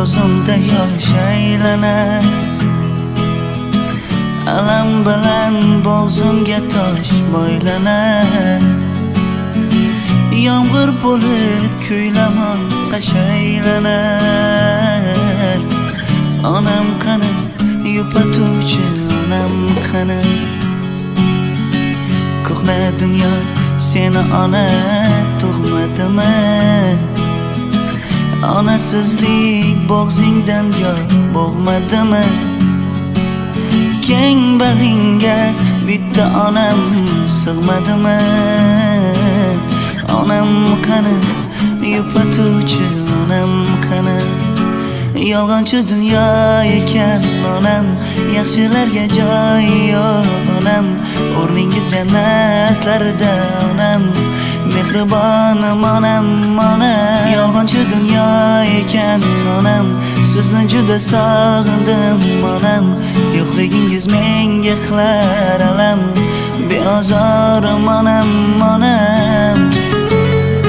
ko'zimda yosh aylanar. Alam bilan bo'g'zimga tosh boylanar. Yomg'ir bo'lib kuylamon qashaylanar. Onam qani, yupatuvchi onam qani. Ko'hna dunyo seni ona tug'madimi? Onasizlik bo'g'zingdan yo bo'g'madimi? Keng bag'ingga bitta onam sig'madimi? Onam qani, yupatuvchi onam qani. Yolg'onchi dunyo ekan onam, yaxshilarga joy yo'q onam. O'rningiz jannatlarda onam, mehribonim onam, onam. Yolg'onchi dunyo ekan onam, sizni juda sog'indim onam. Yo'qligingiz menga qilar alam, beozorim onam, onam.